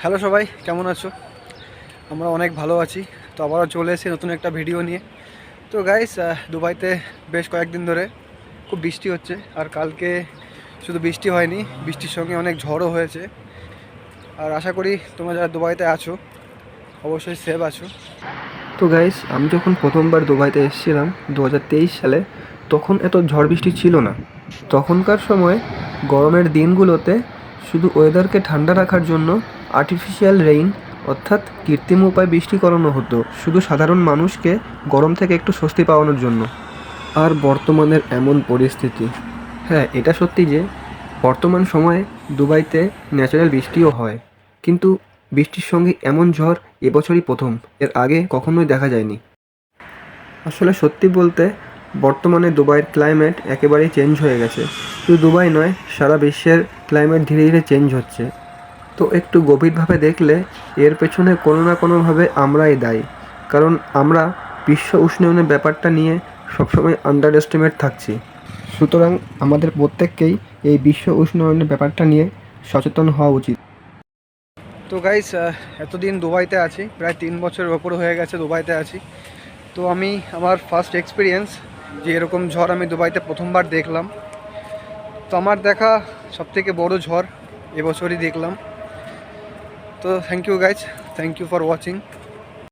Hello সবাই, কেমন আছো? আমরা অনেক ভালো আছি। তো আবারও চলে এসেছি নতুন একটা ভিডিও নিয়ে। তো গাইস, দুবাইতে বেশ কয়েকদিন ধরে খুব বৃষ্টি হচ্ছে। আর কালকে শুধু বৃষ্টি হয়নি, বৃষ্টির সঙ্গে অনেক ঝড়ও হয়েছে। আর আশা করি তোমরা যারা দুবাইতে আছো অবশ্যই সেফ আছো। তো গাইস, আমি যখন প্রথমবার দুবাইতে এসেছিলাম 2023 সালে, তখন এত ঝড় বৃষ্টি ছিল না। তখনকার সময় গরমের দিনগুলোতে শুধু ওয়েদারকে ঠান্ডা রাখার জন্য আর্টিফিশিয়াল রেইন অর্থাৎ কৃত্রিম উপায়ে বৃষ্টি করানো হতো, শুধু সাধারণ মানুষকে গরম থেকে একটু স্বস্তি পাওয়ানোর জন্য। আর বর্তমানের এমন পরিস্থিতি, হ্যাঁ এটা সত্যি যে বর্তমান সময়ে দুবাইতে ন্যাচারাল বৃষ্টিও হয়, কিন্তু বৃষ্টির সঙ্গে এমন ঝড় এবছরই প্রথম, এর আগে কখনোই দেখা যায়নি। আসলে সত্যি বলতে বর্তমানে দুবাইয়ের ক্লাইমেট একেবারেই চেঞ্জ হয়ে গেছে। শুধু দুবাই নয়, সারা বিশ্বের ক্লাইমেট ধীরে ধীরে চেঞ্জ হচ্ছে। তো একটু গভীরভাবে দেখলে এর পেছনে কোনো না কোনোভাবে আমরাই দায়ী, কারণ আমরা বিশ্ব উষ্ণায়নের ব্যাপারটা নিয়ে সবসময় আন্ডার এস্টিমেট থাকছি। সুতরাং আমাদের প্রত্যেককেই এই বিশ্ব উষ্ণায়নের ব্যাপারটা নিয়ে সচেতন হওয়া উচিত। তো গাইস, এতদিন দুবাইতে আছি, প্রায় 3 বছরের ওপর হয়ে গেছে দুবাইতে আছি। তো আমি আমার ফার্স্ট এক্সপিরিয়েন্স যে এরকম ঝড় আমি দুবাইতে প্রথমবার দেখলাম। তো আমার দেখা সবথেকে বড় ঝড় এবছরই দেখলাম। তো thank you guys, thank you for watching.